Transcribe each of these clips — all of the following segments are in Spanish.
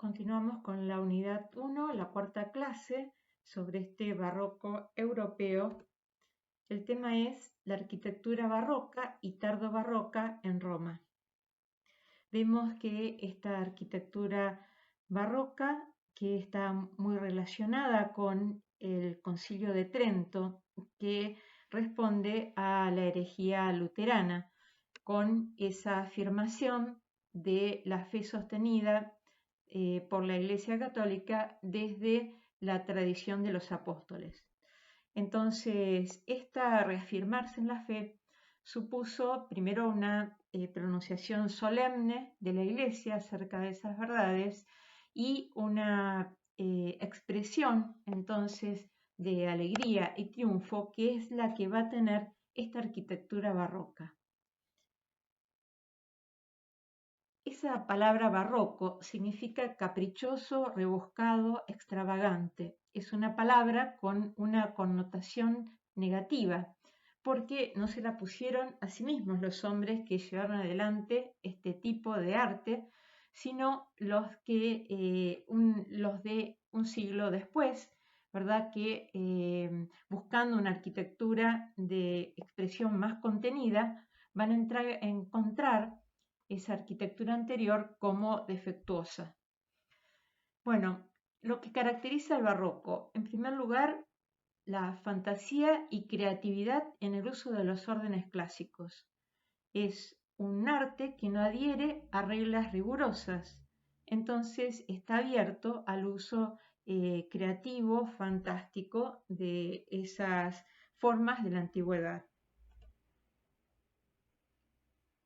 Continuamos con la unidad 1, la cuarta clase, sobre este barroco europeo. El tema es la arquitectura barroca y tardobarroca en Roma. Vemos que esta arquitectura barroca, que está muy relacionada con el Concilio de Trento, que responde a la herejía luterana, con esa afirmación de la fe sostenida por la Iglesia Católica desde la tradición de los apóstoles. Entonces, esta reafirmarse en la fe supuso primero una pronunciación solemne de la Iglesia acerca de esas verdades y una expresión entonces de alegría y triunfo, que es la que va a tener esta arquitectura barroca. Esa palabra barroco significa caprichoso, rebuscado, extravagante. Es una palabra con una connotación negativa, porque no se la pusieron a sí mismos los hombres que llevaron adelante este tipo de arte, sino los de un siglo después, ¿verdad? Que buscando una arquitectura de expresión más contenida, van a encontrar esa arquitectura anterior como defectuosa. Bueno, lo que caracteriza al barroco, en primer lugar, la fantasía y creatividad en el uso de los órdenes clásicos. Es un arte que no adhiere a reglas rigurosas, entonces está abierto al uso creativo, fantástico de esas formas de la antigüedad.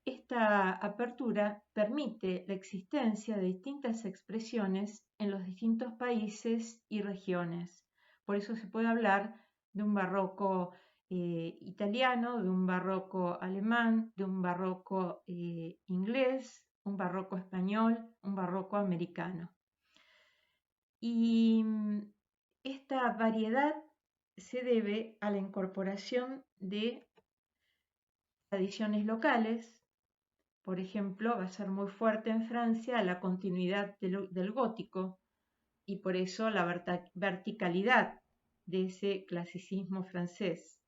Esta apertura permite la existencia de distintas expresiones en los distintos países y regiones. Por eso se puede hablar de un barroco italiano, de un barroco alemán, de un barroco inglés, un barroco español, un barroco americano. Y esta variedad se debe a la incorporación de tradiciones locales. Por ejemplo, va a ser muy fuerte en Francia la continuidad del gótico y por eso la verticalidad de ese clasicismo francés.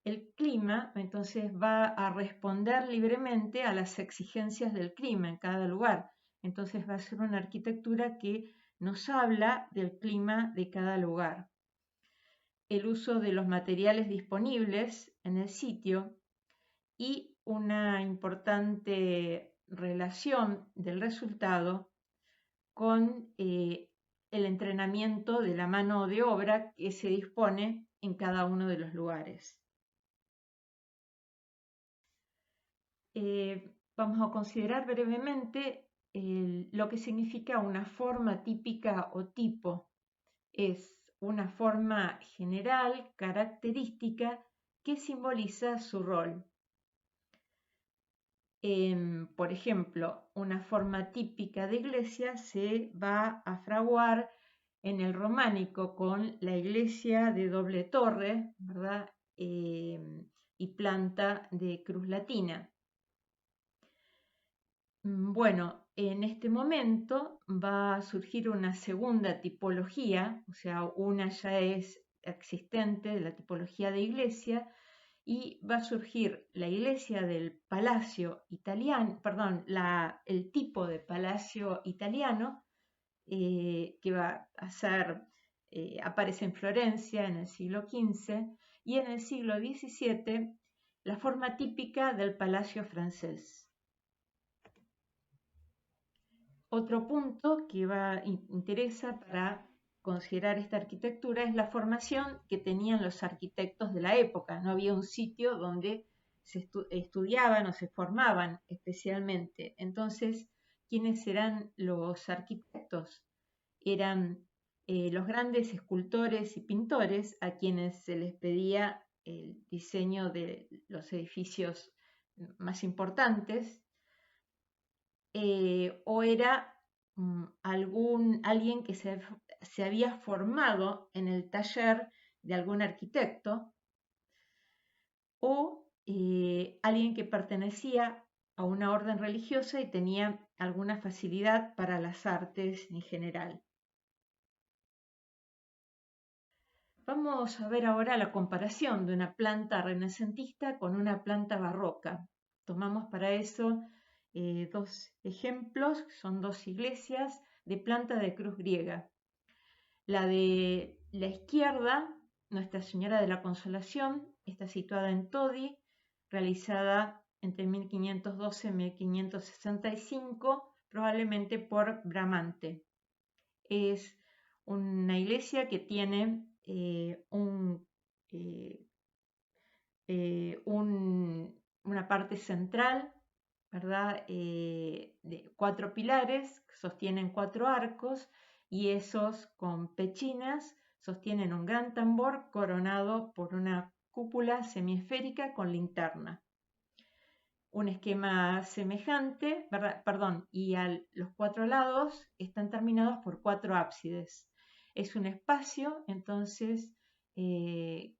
El clima entonces va a responder libremente a las exigencias del clima en cada lugar. Entonces va a ser una arquitectura que nos habla del clima de cada lugar. El uso de los materiales disponibles en el sitio y una importante relación del resultado con el entrenamiento de la mano de obra que se dispone en cada uno de los lugares. Vamos a considerar brevemente lo que significa una forma típica o tipo. Es una forma general, característica, que simboliza su rol. Por ejemplo, una forma típica de iglesia se va a fraguar en el románico con la iglesia de doble torre, ¿verdad? Y planta de cruz latina. Bueno, en este momento va a surgir una segunda tipología, o sea, una ya es existente de la tipología de iglesia, y va a surgir la iglesia del palacio italiano, perdón, el tipo de palacio italiano que va a ser, aparece en Florencia en el siglo XV y en el siglo XVII la forma típica del palacio francés. Otro punto que interesa para considerar esta arquitectura es la formación que tenían los arquitectos de la época. No había un sitio donde se estudiaban o se formaban especialmente. Entonces, ¿quiénes eran los arquitectos? Eran los grandes escultores y pintores a quienes se les pedía el diseño de los edificios más importantes, o era alguien que se había formado en el taller de algún arquitecto, o alguien que pertenecía a una orden religiosa y tenía alguna facilidad para las artes en general. Vamos a ver ahora la comparación de una planta renacentista con una planta barroca. Tomamos para eso dos ejemplos, son dos iglesias de planta de cruz griega. La de la izquierda, Nuestra Señora de la Consolación, está situada en Todi, realizada entre 1512 y 1565, probablemente por Bramante. Es una iglesia que tiene una parte central, ¿verdad? De 4 pilares que sostienen 4 arcos y esos con pechinas sostienen un gran tambor coronado por una cúpula semiesférica con linterna. Un esquema semejante, perdón, y los 4 lados están terminados por 4 ábsides. Es un espacio, entonces, un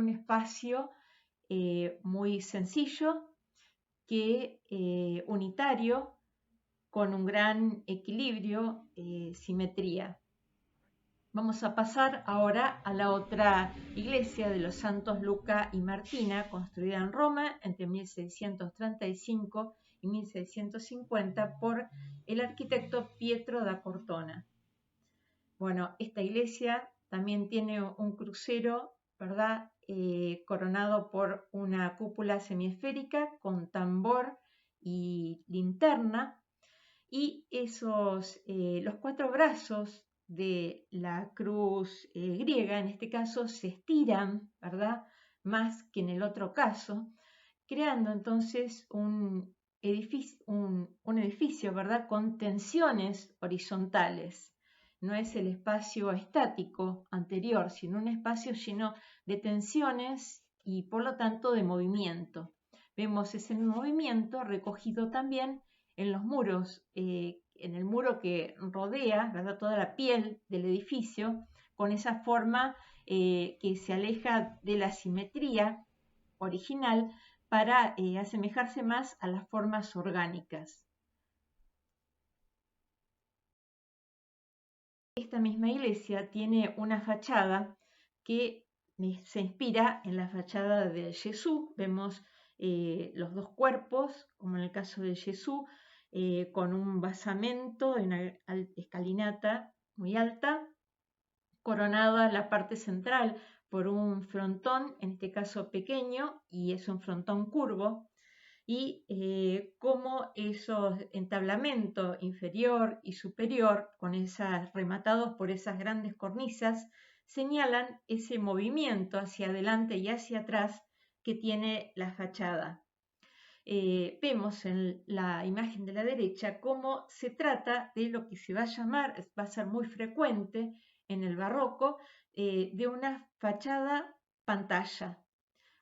espacio muy sencillo, unitario, con un gran equilibrio, simetría. Vamos a pasar ahora a la otra iglesia de los santos Luca y Martina, construida en Roma entre 1635 y 1650 por el arquitecto Pietro da Cortona. Bueno, esta iglesia también tiene un crucero, ¿verdad? Coronado por una cúpula semiesférica con tambor y linterna, y los 4 brazos de la cruz griega, en este caso, se estiran, ¿verdad? Más que en el otro caso, creando entonces un edificio, ¿verdad? Con tensiones horizontales. No es el espacio estático anterior, sino un espacio lleno de tensiones y por lo tanto de movimiento. Vemos ese movimiento recogido también en los muros, en el muro que rodea, ¿verdad? Toda la piel del edificio, con esa forma que se aleja de la simetría original para asemejarse más a las formas orgánicas. Esta misma iglesia tiene una fachada que se inspira en la fachada de Jesús. Vemos los dos cuerpos, como en el caso de Jesús, con un basamento de una escalinata muy alta, coronada la parte central por un frontón, en este caso pequeño, y es un frontón curvo, y cómo esos entablamentos inferior y superior, rematados por esas grandes cornisas, señalan ese movimiento hacia adelante y hacia atrás que tiene la fachada. Vemos en la imagen de la derecha cómo se trata de lo que se va a llamar, va a ser muy frecuente en el barroco, de una fachada pantalla,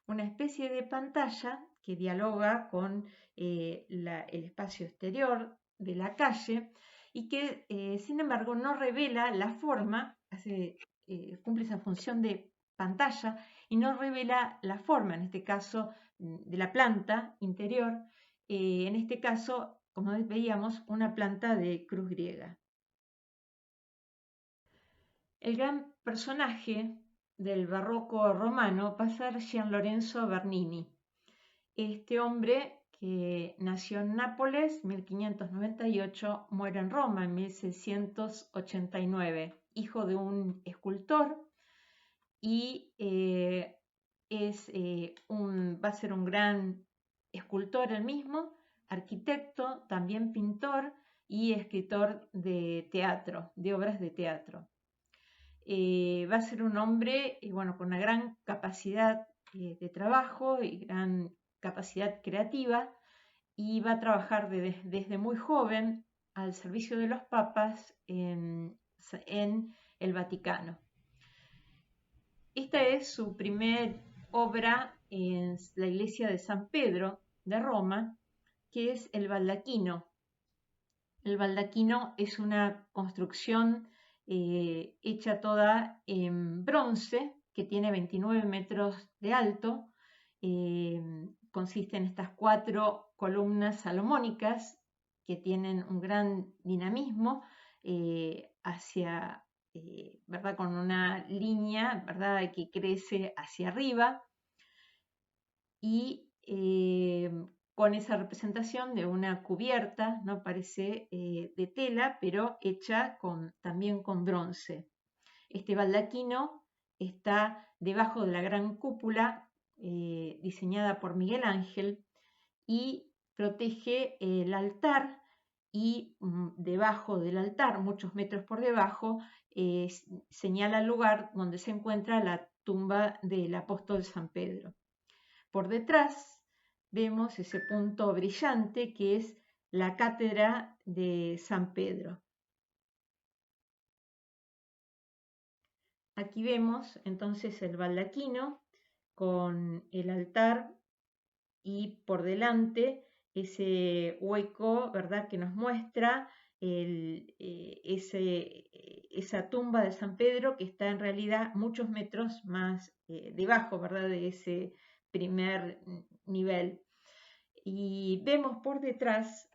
una especie de pantalla que dialoga con el espacio exterior de la calle y que, sin embargo, no revela la forma, cumple esa función de pantalla y no revela la forma, en este caso, de la planta interior, en este caso, como veíamos, una planta de cruz griega. El gran personaje del barroco romano va a ser Gian Lorenzo Bernini. Este hombre, que nació en Nápoles 1598, muere en Roma en 1689, hijo de un escultor, y va a ser un gran escultor él mismo, arquitecto, también pintor y escritor de teatro, de obras de teatro. Va a ser un hombre con una gran capacidad de trabajo y gran capacidad creativa, y va a trabajar desde muy joven al servicio de los papas en el Vaticano. Esta es su primer obra en la iglesia de San Pedro de Roma, que es el baldaquino. El baldaquino es una construcción hecha toda en bronce, que tiene 29 metros de alto, consiste en estas 4 columnas salomónicas que tienen un gran dinamismo ¿verdad? Con una línea, ¿verdad? Que crece hacia arriba y con esa representación de una cubierta, ¿no? Parece de tela, pero hecha también con bronce. Este baldaquino está debajo de la gran cúpula diseñada por Miguel Ángel y protege el altar y debajo del altar, muchos metros por debajo, señala el lugar donde se encuentra la tumba del apóstol San Pedro. Por detrás vemos ese punto brillante que es la cátedra de San Pedro. Aquí vemos entonces el baldaquino con el altar y por delante ese hueco, ¿verdad?, que nos muestra esa tumba de San Pedro que está en realidad muchos metros más debajo, ¿verdad?, de ese primer nivel. Y vemos por detrás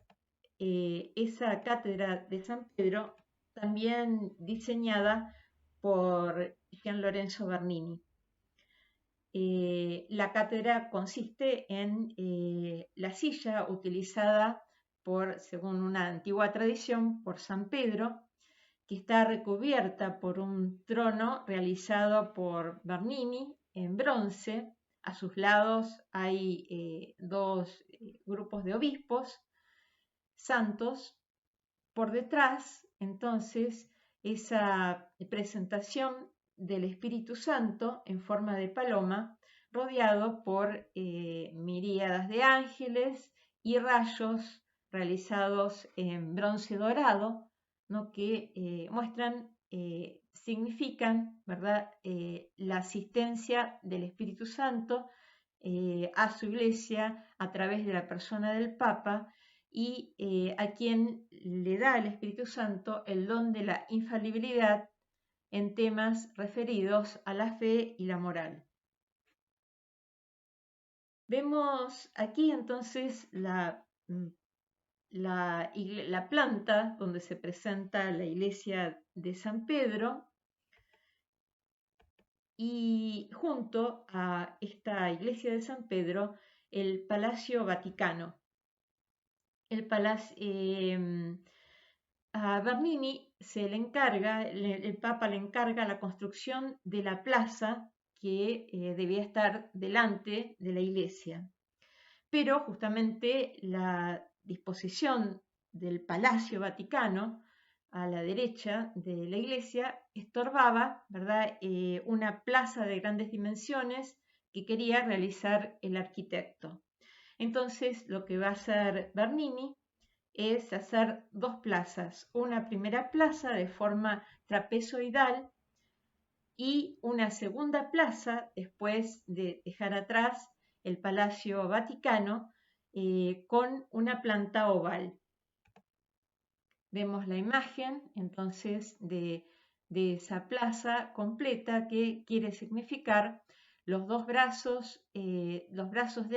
esa cátedra de San Pedro también diseñada por Gian Lorenzo Bernini. La cátedra consiste en la silla utilizada según una antigua tradición, por San Pedro, que está recubierta por un trono realizado por Bernini en bronce. A sus lados hay 2 grupos de obispos santos. Por detrás, entonces, esa presentación del Espíritu Santo en forma de paloma, rodeado por miríadas de ángeles y rayos realizados en bronce dorado, ¿no?, que significan, ¿verdad?, la asistencia del Espíritu Santo a su iglesia a través de la persona del Papa y a quien le da el Espíritu Santo el don de la infalibilidad en temas referidos a la fe y la moral. Vemos aquí entonces la planta donde se presenta la iglesia de San Pedro y junto a esta iglesia de San Pedro el Palacio Vaticano. A Bernini el Papa le encarga la construcción de la plaza que debía estar delante de la iglesia. Pero justamente la disposición del Palacio Vaticano a la derecha de la iglesia estorbaba, ¿verdad?, una plaza de grandes dimensiones que quería realizar el arquitecto. Entonces, lo que va a hacer Bernini es hacer 2 plazas, una primera plaza de forma trapezoidal y una segunda plaza después de dejar atrás el Palacio Vaticano con una planta oval. Vemos la imagen entonces de esa plaza completa que quiere significar los dos brazos de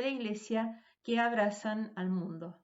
la iglesia que abrazan al mundo.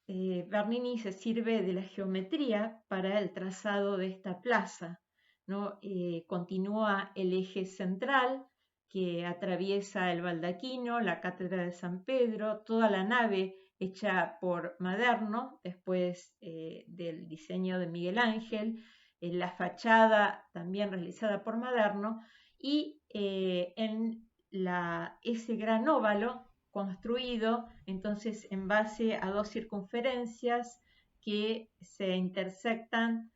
Bernini se sirve de la geometría para el trazado de esta plaza, ¿no? Continúa el eje central que atraviesa el baldaquino, la cátedra de San Pedro, toda la nave hecha por Maderno, después del diseño de Miguel Ángel, la fachada también realizada por Maderno, y en ese gran óvalo construido entonces en base a 2 circunferencias que se intersectan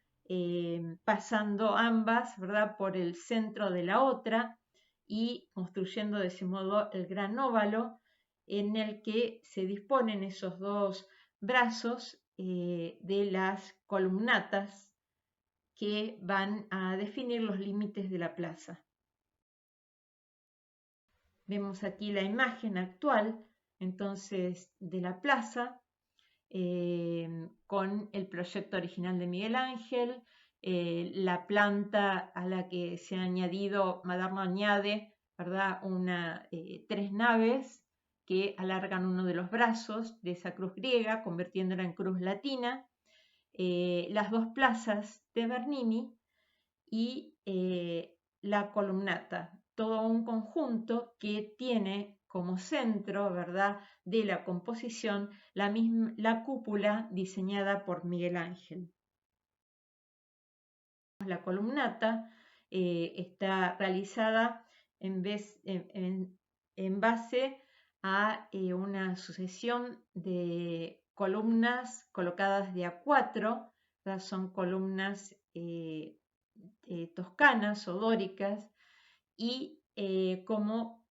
pasando ambas, ¿verdad?, por el centro de la otra y construyendo de ese modo el gran óvalo en el que se disponen esos 2 brazos de las columnatas que van a definir los límites de la plaza. Vemos aquí la imagen actual, entonces, de la plaza, con el proyecto original de Miguel Ángel, la planta a la que se ha añadido, Maderno añade, ¿verdad? 3 naves que alargan uno de los brazos de esa cruz griega, convirtiéndola en cruz latina, las 2 plazas de Bernini y la columnata, todo un conjunto que tiene como centro, ¿verdad?, de la composición la cúpula diseñada por Miguel Ángel. La columnata está realizada en base a una sucesión de columnas colocadas de a 4, son columnas toscanas o dóricas, y como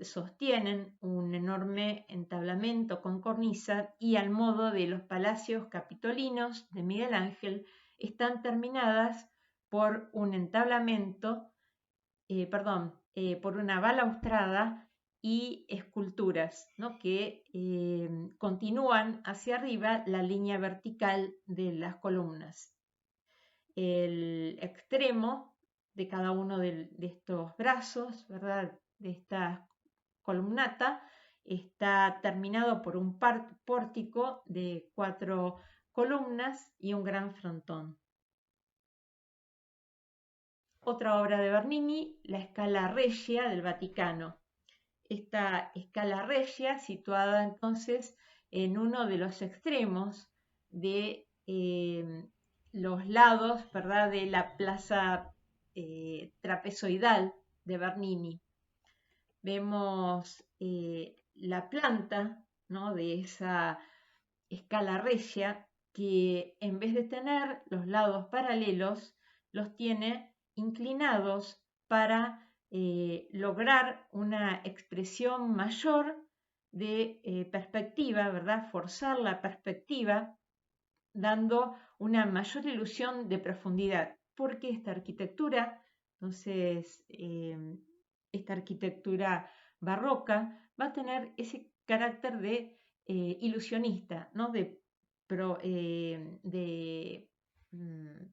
sostienen un enorme entablamento con cornisa, y al modo de los palacios capitolinos de Miguel Ángel, están terminadas por un entablamento, por una balaustrada y esculturas, ¿no?, que continúan hacia arriba la línea vertical de las columnas. El extremo de cada uno de estos brazos, ¿verdad?, de esta columnata, está terminado por un pórtico de 4 columnas y un gran frontón. Otra obra de Bernini, la Scala Regia del Vaticano. Esta Scala Regia, situada entonces en uno de los extremos de los lados, ¿verdad?, de la plaza trapezoidal de Bernini. Vemos la planta, ¿no?, de esa Scala Regia, que en vez de tener los lados paralelos, los tiene inclinados para lograr una expresión mayor de perspectiva, ¿verdad?, forzar la perspectiva, dando una mayor ilusión de profundidad, porque esta arquitectura, entonces, esta arquitectura barroca va a tener ese carácter de ilusionista, ¿no?, de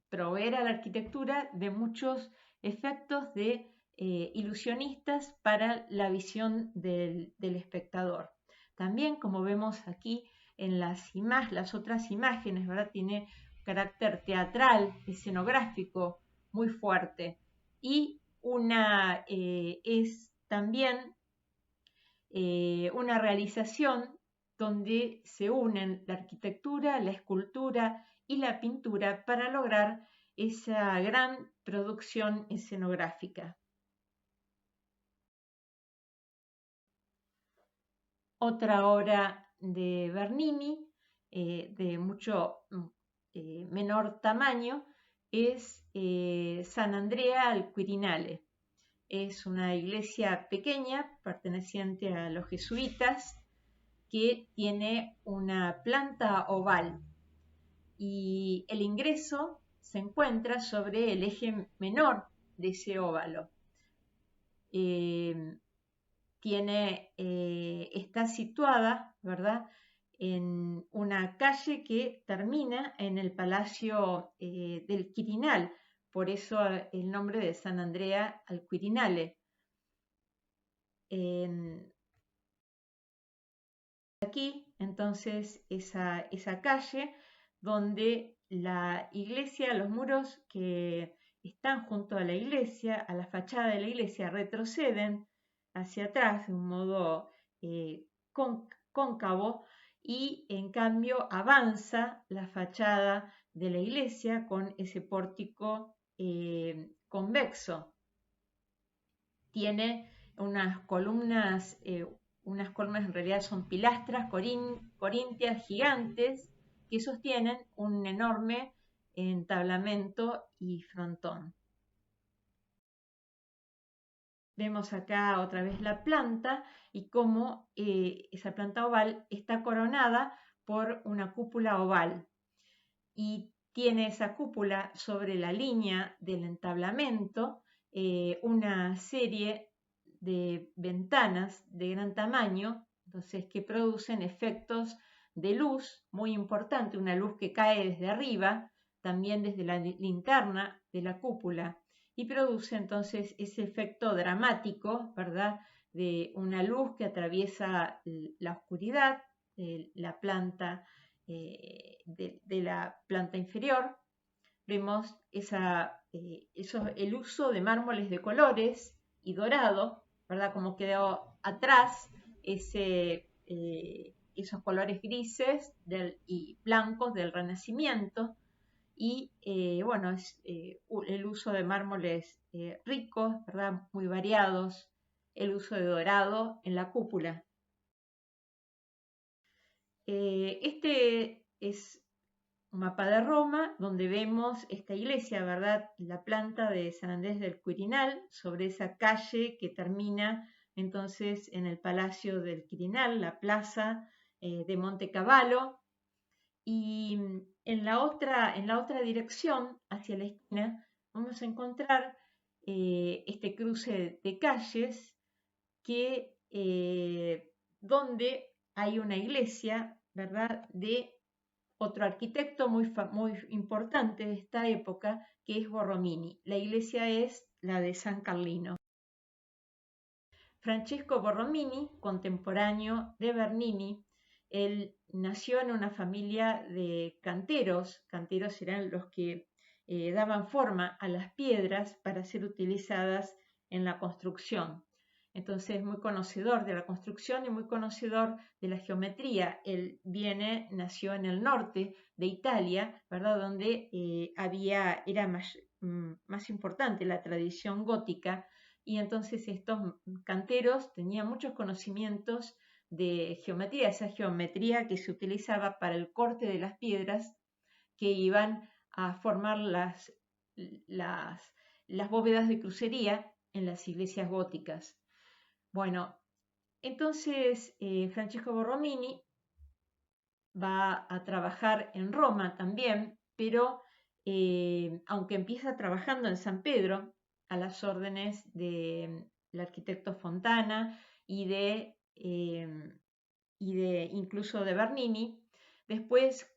proveer a la arquitectura de muchos efectos de ilusionistas para la visión del espectador. También, como vemos aquí en las otras imágenes, ¿verdad?, tiene carácter teatral, escenográfico muy fuerte, y es también una realización donde se unen la arquitectura, la escultura y la pintura para lograr esa gran producción escenográfica. Otra obra de Bernini, de mucho menor tamaño, es San Andrea al Quirinale. Es una iglesia pequeña perteneciente a los jesuitas que tiene una planta oval, y el ingreso se encuentra sobre el eje menor de ese óvalo. Está situada, ¿verdad?, en una calle que termina en el Palacio del Quirinal, por eso el nombre de San Andrea al Quirinale. Aquí, entonces, esa calle donde la iglesia, los muros que están junto a la iglesia, a la fachada de la iglesia, retroceden hacia atrás de un modo cóncavo, y en cambio avanza la fachada de la iglesia con ese pórtico convexo. Tiene unas columnas en realidad son pilastras corintias gigantes que sostienen un enorme entablamento y frontón. Vemos acá otra vez la planta y cómo esa planta oval está coronada por una cúpula oval, y tiene esa cúpula sobre la línea del entablamento una serie de ventanas de gran tamaño, entonces, que producen efectos de luz muy importante, una luz que cae desde arriba también desde la linterna de la cúpula y produce entonces ese efecto dramático, ¿verdad?, de una luz que atraviesa la oscuridad de la planta, de la planta inferior. Vemos el uso de mármoles de colores y dorado, ¿verdad?, como quedó atrás esos colores grises y blancos del Renacimiento. Y bueno, es el uso de mármoles ricos, ¿verdad?, muy variados, el uso de dorado en la cúpula. Este es un mapa de Roma donde vemos esta iglesia, ¿verdad?, la planta de San Andrés del Quirinal, sobre esa calle que termina entonces en el Palacio del Quirinal, la plaza de Montecavallo. Y en la otra dirección, hacia la esquina, vamos a encontrar este cruce de calles donde hay una iglesia, ¿verdad?, de otro arquitecto muy importante de esta época, que es Borromini. La iglesia es la de San Carlino. Francesco Borromini, contemporáneo de Bernini, él nació en una familia de canteros. Canteros eran los que daban forma a las piedras para ser utilizadas en la construcción. Entonces, muy conocedor de la construcción y muy conocedor de la geometría. Él nació en el norte de Italia, ¿verdad?, donde era más importante la tradición gótica, y entonces estos canteros tenían muchos conocimientos de geometría, esa geometría que se utilizaba para el corte de las piedras que iban a formar las bóvedas de crucería en las iglesias góticas. Bueno, entonces Francesco Borromini va a trabajar en Roma también, pero aunque empieza trabajando en San Pedro, a las órdenes del arquitecto Fontana y incluso de Bernini, después,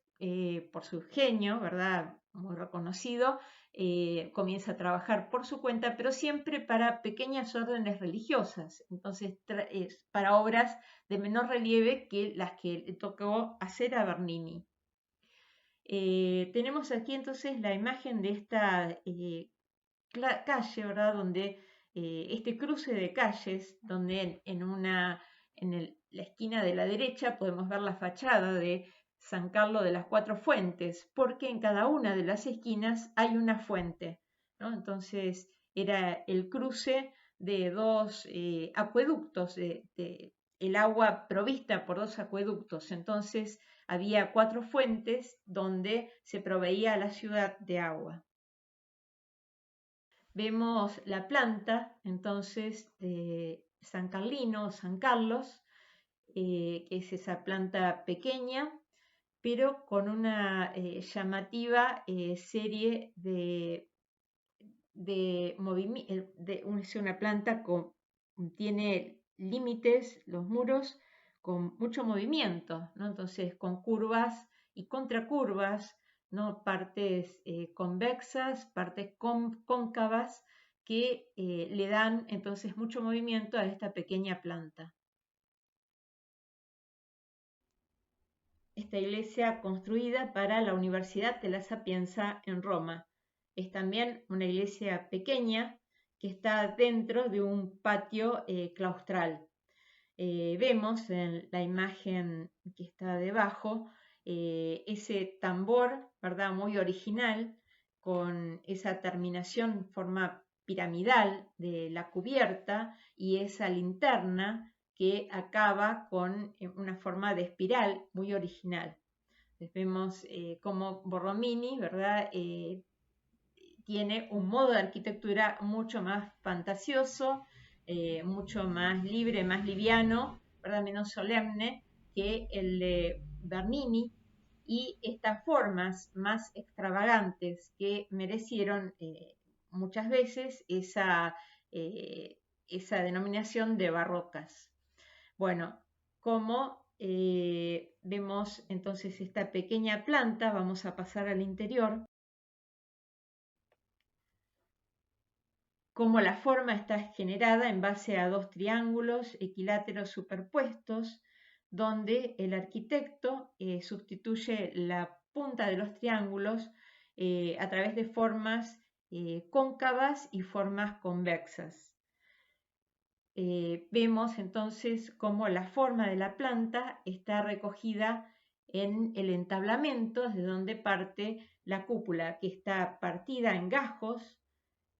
por su genio, ¿verdad?, muy reconocido, comienza a trabajar por su cuenta, pero siempre para pequeñas órdenes religiosas, entonces para obras de menor relieve que las que le tocó hacer a Bernini. Tenemos aquí entonces la imagen de esta calle, ¿verdad?, donde este cruce de calles, donde la esquina de la derecha podemos ver la fachada de San Carlos de las Cuatro Fuentes, porque en cada una de las esquinas hay una fuente, ¿no? Entonces era el cruce de dos acueductos, el agua provista por dos acueductos. Entonces había 4 fuentes donde se proveía a la ciudad de agua. Vemos la planta entonces de San Carlino, San Carlos, que es esa planta pequeña, pero con una llamativa serie de movimientos. Es una planta tiene límites, los muros, con mucho movimiento, ¿no? Entonces con curvas y contracurvas, ¿no?, partes convexas, partes cóncavas, que le dan entonces mucho movimiento a esta pequeña planta. Esta iglesia construida para la Universidad de la Sapienza en Roma. Es también una iglesia pequeña que está dentro de un patio claustral. Vemos en la imagen que está debajo ese tambor, ¿verdad?, muy original, con esa terminación en forma piramidal de la cubierta y esa linterna que acaba con una forma de espiral muy original. Entonces vemos cómo Borromini, ¿verdad?, tiene un modo de arquitectura mucho más fantasioso, mucho más libre, más liviano, ¿verdad?, menos solemne que el de Bernini, y estas formas más extravagantes que merecieron muchas veces esa denominación de barrocas. Bueno, como vemos entonces esta pequeña planta, vamos a pasar al interior. cómo la forma está generada en base a dos triángulos equiláteros superpuestos, donde el arquitecto sustituye la punta de los triángulos a través de formas cóncavas y formas convexas. Vemos entonces cómo la forma de la planta está recogida en el entablamento, desde donde parte la cúpula, que está partida en gajos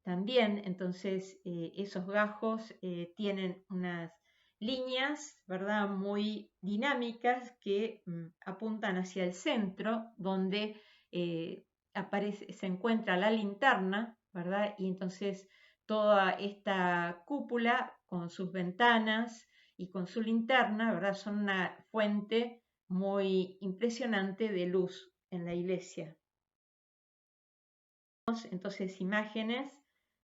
también. Entonces esos gajos tienen unas líneas, ¿verdad?, muy dinámicas que apuntan hacia el centro, donde se encuentra la linterna, ¿verdad? Y entonces toda esta cúpula con sus ventanas y con su linterna, ¿verdad?, son una fuente muy impresionante de luz en la iglesia. Entonces imágenes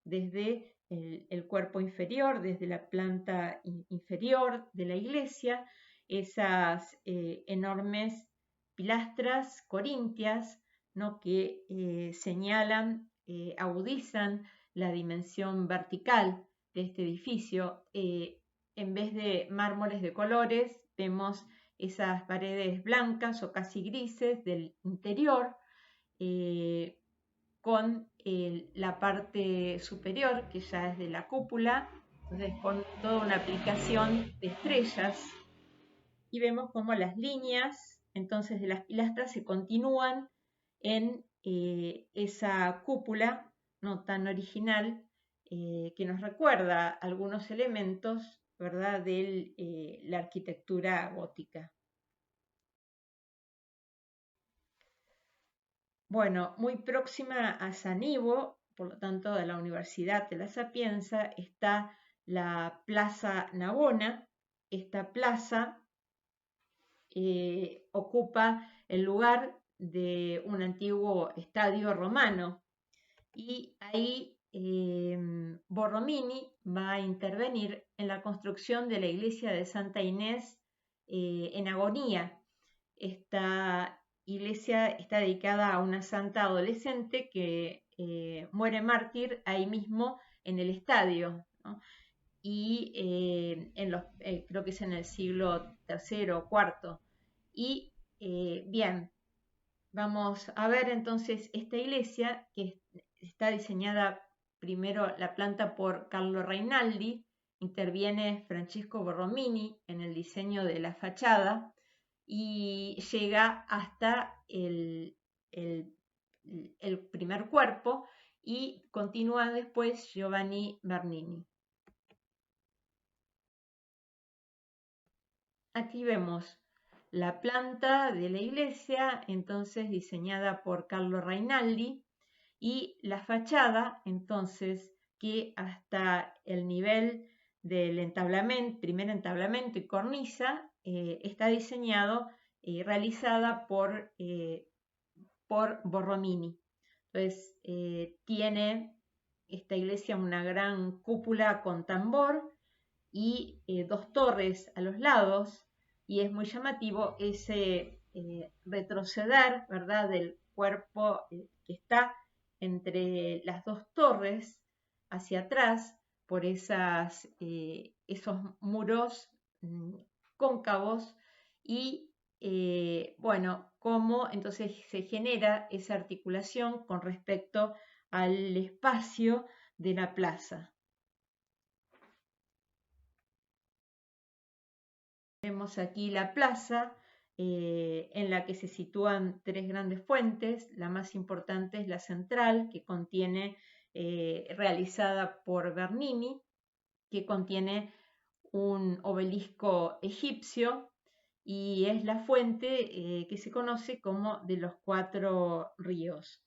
desde el cuerpo inferior, desde la planta inferior de la iglesia, esas enormes pilastras corintias, ¿no?, que señalan, agudizan la dimensión vertical de este edificio. En vez de mármoles de colores, vemos esas paredes blancas o casi grises del interior, con la parte superior, que ya es de la cúpula, entonces con toda una aplicación de estrellas, y vemos cómo las líneas entonces de las pilastras se continúan en esa cúpula no tan original, que nos recuerda algunos elementos, ¿verdad?, de la arquitectura gótica. Bueno, muy próxima a San Ivo, por lo tanto de la Universidad de la Sapienza, está la Plaza Navona. Esta plaza ocupa el lugar de un antiguo estadio romano, y ahí Borromini va a intervenir en la construcción de la iglesia de Santa Inés en Agonía. Esta iglesia está dedicada a una santa adolescente que muere mártir ahí mismo en el estadio, ¿no? Y creo que es en el siglo III o IV. Y bien, vamos a ver entonces esta iglesia, que está diseñada primero la planta por Carlo Reinaldi, interviene Francesco Borromini en el diseño de la fachada, y llega hasta el primer cuerpo, y continúa después Giovanni Bernini. Aquí vemos la planta de la iglesia, entonces diseñada por Carlo Reinaldi, y la fachada, entonces, que hasta el nivel del entablamento, primer entablamento y cornisa, está diseñado y realizada por Borromini. Entonces, tiene esta iglesia una gran cúpula con tambor y dos torres a los lados, y es muy llamativo ese retroceder, ¿verdad?, del cuerpo que está entre las dos torres hacia atrás por esos muros cóncavos, y bueno, cómo entonces se genera esa articulación con respecto al espacio de la plaza. Vemos aquí la plaza en la que se sitúan tres grandes fuentes. La más importante es la central, que contiene, realizada por Bernini, que contiene un obelisco egipcio, y es la fuente que se conoce como de los cuatro ríos.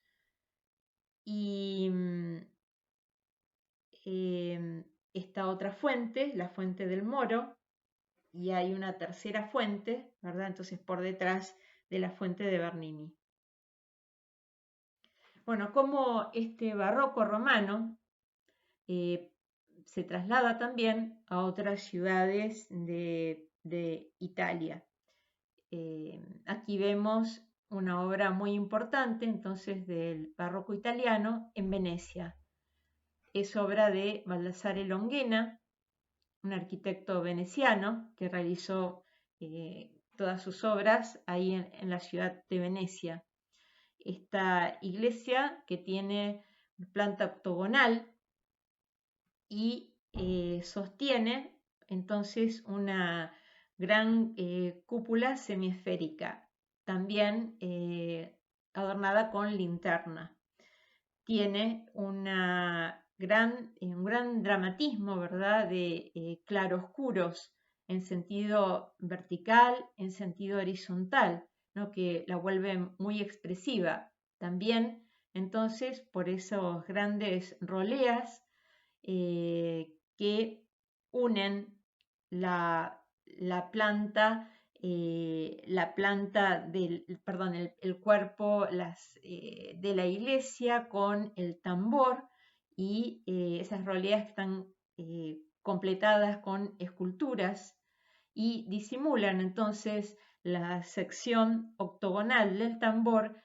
Y esta otra fuente, la fuente del Moro, y hay una tercera fuente, ¿verdad?, entonces por detrás de la fuente de Bernini. Bueno, como este barroco romano se traslada también a otras ciudades de Italia. Aquí vemos una obra muy importante entonces del barroco italiano en Venecia. es obra de Baldassare Longhena, un arquitecto veneciano que realizó todas sus obras ahí en la ciudad de Venecia. Esta iglesia, que tiene planta octogonal y sostiene entonces una gran cúpula semiesférica, también adornada con linterna. Tiene un gran dramatismo, ¿verdad?, de claroscuros en sentido vertical, en sentido horizontal, ¿no?, que la vuelve muy expresiva. También, entonces, por esos grandes roleas que unen la planta el cuerpo de la iglesia con el tambor y esas roleas que están completadas con esculturas y disimulan entonces la sección octogonal del tambor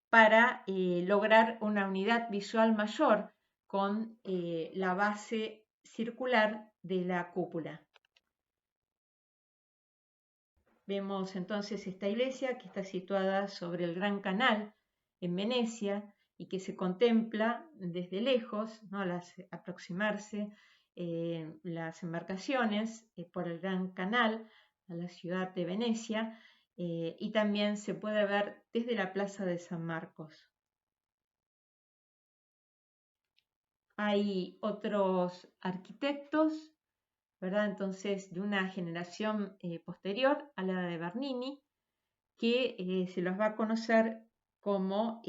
para lograr una unidad visual mayor con la base circular de la cúpula. Vemos entonces esta iglesia que está situada sobre el Gran Canal en Venecia y que se contempla desde lejos, ¿no?, al aproximarse las embarcaciones por el Gran Canal a la ciudad de Venecia, y también se puede ver desde la Plaza de San Marcos. Hay otros arquitectos, ¿verdad?, entonces de una generación posterior a la de Bernini, que se los va a conocer como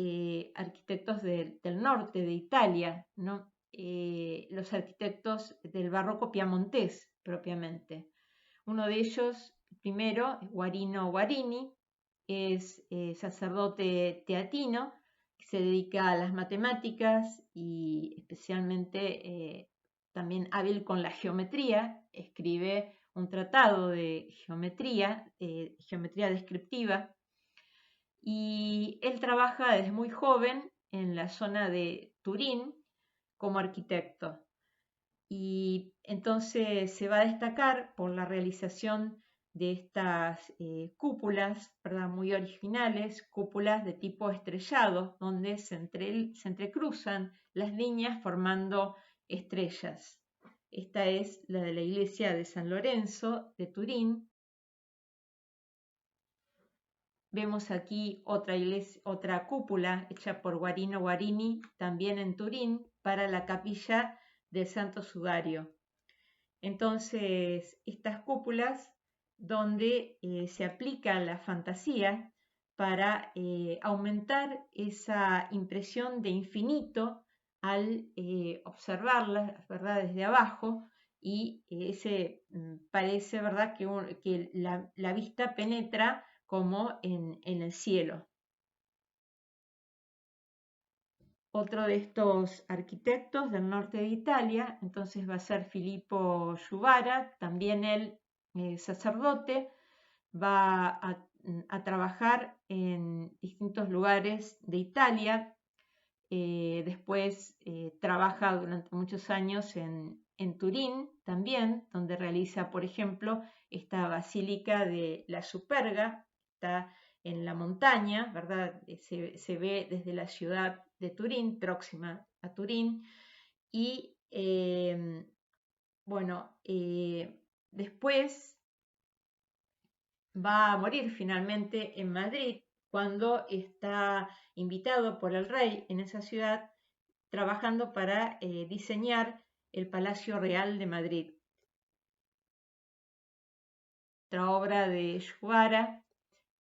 arquitectos del norte de Italia, ¿no? Los arquitectos del barroco piamontés propiamente. Uno de ellos, primero, es Guarino Guarini, es sacerdote teatino, que se dedica a las matemáticas y especialmente también hábil con la geometría. Escribe un tratado de geometría descriptiva, y él trabaja desde muy joven en la zona de Turín como arquitecto. Y entonces se va a destacar por la realización de estas cúpulas, ¿verdad?, muy originales, cúpulas de tipo estrellado, donde se entrecruzan las líneas formando estrellas. Esta es la de la iglesia de San Lorenzo de Turín. Vemos aquí otra cúpula hecha por Guarino Guarini, también en Turín, para la capilla del Santo Sudario. Entonces, estas cúpulas donde se aplica la fantasía para aumentar esa impresión de infinito al observarlas, ¿verdad?, desde abajo, y parece, ¿verdad?, que la vista penetra como en el cielo. Otro de estos arquitectos del norte de Italia, entonces, va a ser Filippo Juvara, también él sacerdote, va a trabajar en distintos lugares de Italia. Después trabaja durante muchos años en Turín también, donde realiza, por ejemplo, esta Basílica de la Superga. Está en la montaña, ¿verdad? Se ve desde la ciudad de Turín, próxima a Turín. Y después va a morir finalmente en Madrid, cuando está invitado por el rey en esa ciudad, trabajando para diseñar el Palacio Real de Madrid. Otra obra de Juvara,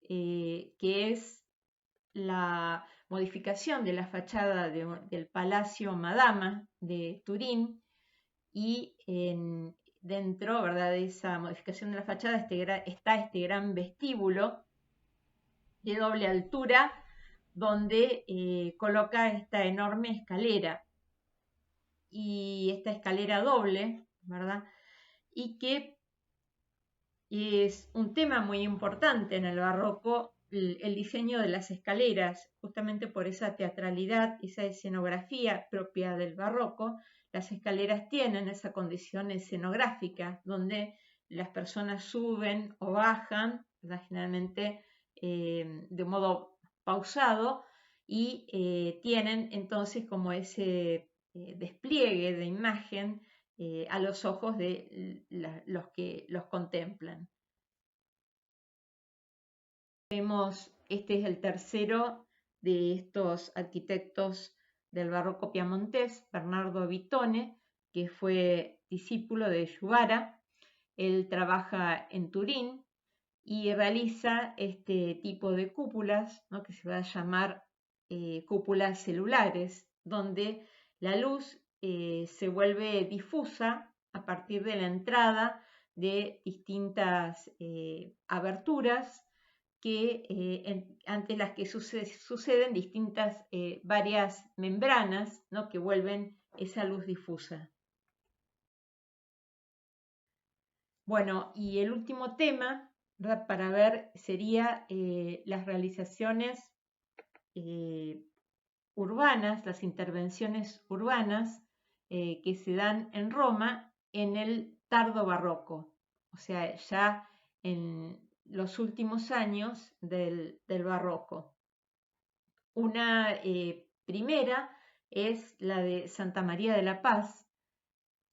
que es la modificación de la fachada del Palacio Madama de Turín, y dentro, ¿verdad?, de esa modificación de la fachada está este gran vestíbulo de doble altura, donde coloca esta enorme escalera, y esta escalera doble, ¿verdad?, y que es un tema muy importante en el barroco el diseño de las escaleras, justamente por esa teatralidad, esa escenografía propia del barroco. Las escaleras tienen esa condición escenográfica, donde las personas suben o bajan, ¿verdad? Generalmente de modo pausado, y tienen entonces como ese despliegue de imagen a los ojos de los que los contemplan. Vemos, este es el tercero de estos arquitectos del barroco piamontés, Bernardo Vitone, que fue discípulo de Juvara. Él trabaja en Turín y realiza este tipo de cúpulas, ¿no?, que se va a llamar cúpulas celulares, donde la luz se vuelve difusa a partir de la entrada de distintas aberturas que, ante las que suceden distintas varias membranas, ¿no?, que vuelven esa luz difusa. Bueno, y el último tema, ¿verdad?, para ver sería las realizaciones urbanas, las intervenciones urbanas que se dan en Roma en el tardo barroco, o sea, ya en los últimos años del barroco. Una primera es la de Santa María de la Paz,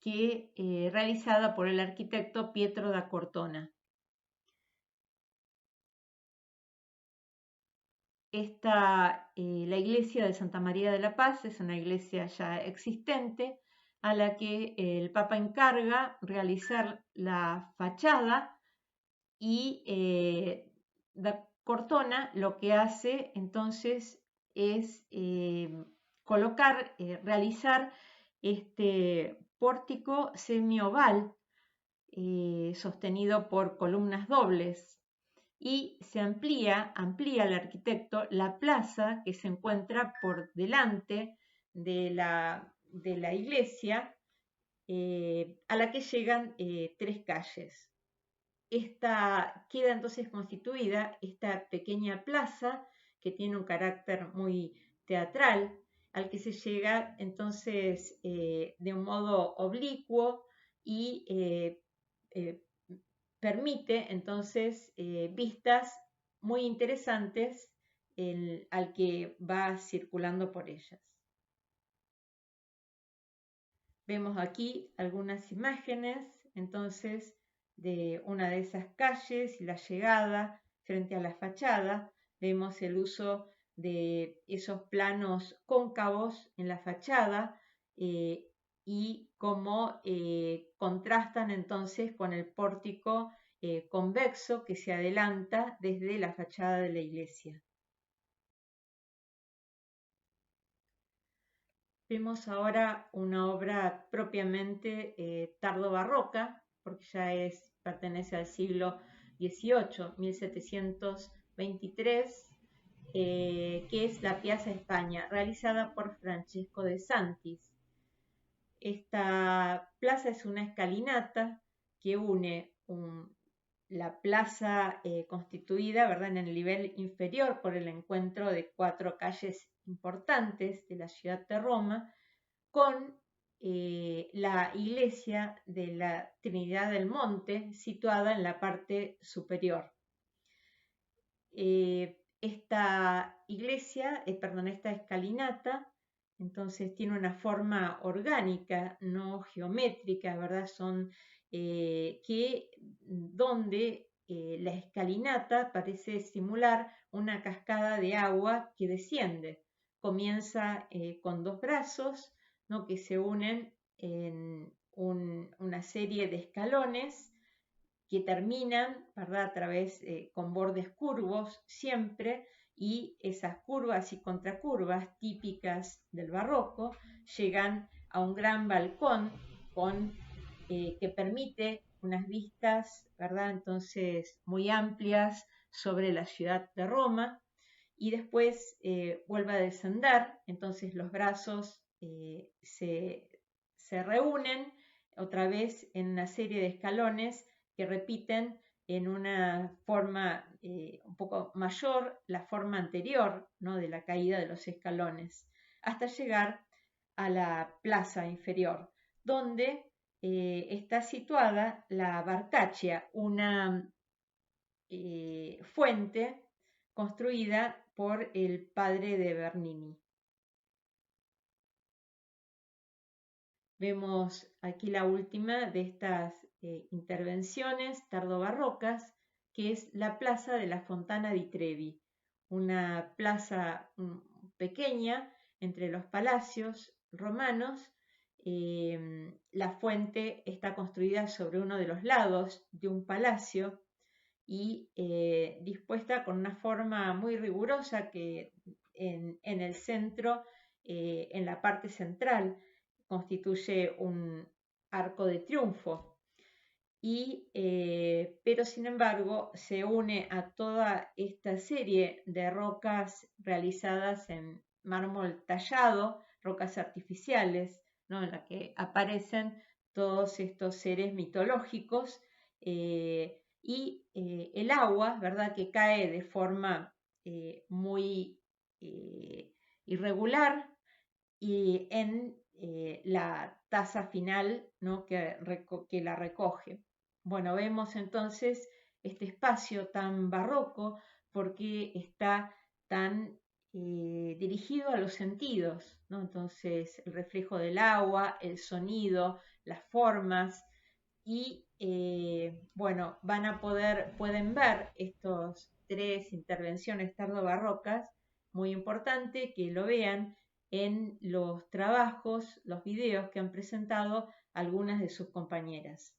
que realizada por el arquitecto Pietro da Cortona. La iglesia de Santa María de la Paz es una iglesia ya existente a la que el Papa encarga realizar la fachada y da Cortona lo que hace entonces es realizar este pórtico semioval sostenido por columnas dobles, y se amplía el arquitecto la plaza que se encuentra por delante de la iglesia, a la que llegan 3 calles. Queda entonces constituida esta pequeña plaza que tiene un carácter muy teatral, al que se llega entonces de un modo oblicuo y permite entonces vistas muy interesantes al que va circulando por ellas. Vemos aquí algunas imágenes entonces de una de esas calles y la llegada frente a la fachada. Vemos el uso de esos planos cóncavos en la fachada y cómo contrastan entonces con el pórtico convexo que se adelanta desde la fachada de la iglesia. Vemos ahora una obra propiamente tardo-barroca, porque ya pertenece al siglo XVIII, 1723, que es la Piazza España, realizada por Francesco de Santis. Esta plaza es una escalinata que une la plaza constituida, ¿verdad?, en el nivel inferior por el encuentro de 4 calles importantes de la ciudad de Roma, con la iglesia de la Trinidad del Monte, situada en la parte superior. Esta escalinata, entonces tiene una forma orgánica, no geométrica, ¿verdad? Donde la escalinata parece simular una cascada de agua que desciende. Comienza con 2 brazos, ¿no?, que se unen en una serie de escalones que terminan, ¿verdad?, a través con bordes curvos siempre, y esas curvas y contracurvas típicas del barroco llegan a un gran balcón que permite unas vistas, ¿verdad?, entonces muy amplias sobre la ciudad de Roma, y después vuelve a descender, entonces los brazos se reúnen otra vez en una serie de escalones que repiten en una forma un poco mayor, la forma anterior, ¿no?, de la caída de los escalones, hasta llegar a la plaza inferior, donde está situada la Barcaccia, una fuente construida por el padre de Bernini. Vemos aquí la última de estas intervenciones tardobarrocas, que es la plaza de la Fontana di Trevi, una plaza pequeña entre los palacios romanos. La fuente está construida sobre uno de los lados de un palacio y dispuesta con una forma muy rigurosa que en el centro, en la parte central, constituye un arco de triunfo. Pero sin embargo se une a toda esta serie de rocas realizadas en mármol tallado, rocas artificiales, ¿no?, en la que aparecen todos estos seres mitológicos, el agua, ¿verdad?, que cae de forma muy irregular y en la taza final, ¿no?, que la recoge. Bueno, vemos entonces este espacio tan barroco porque está tan dirigido a los sentidos, ¿no? Entonces el reflejo del agua, el sonido, las formas y bueno, pueden ver estos 3 intervenciones tardo-barrocas, muy importante que lo vean en los trabajos, los videos que han presentado algunas de sus compañeras.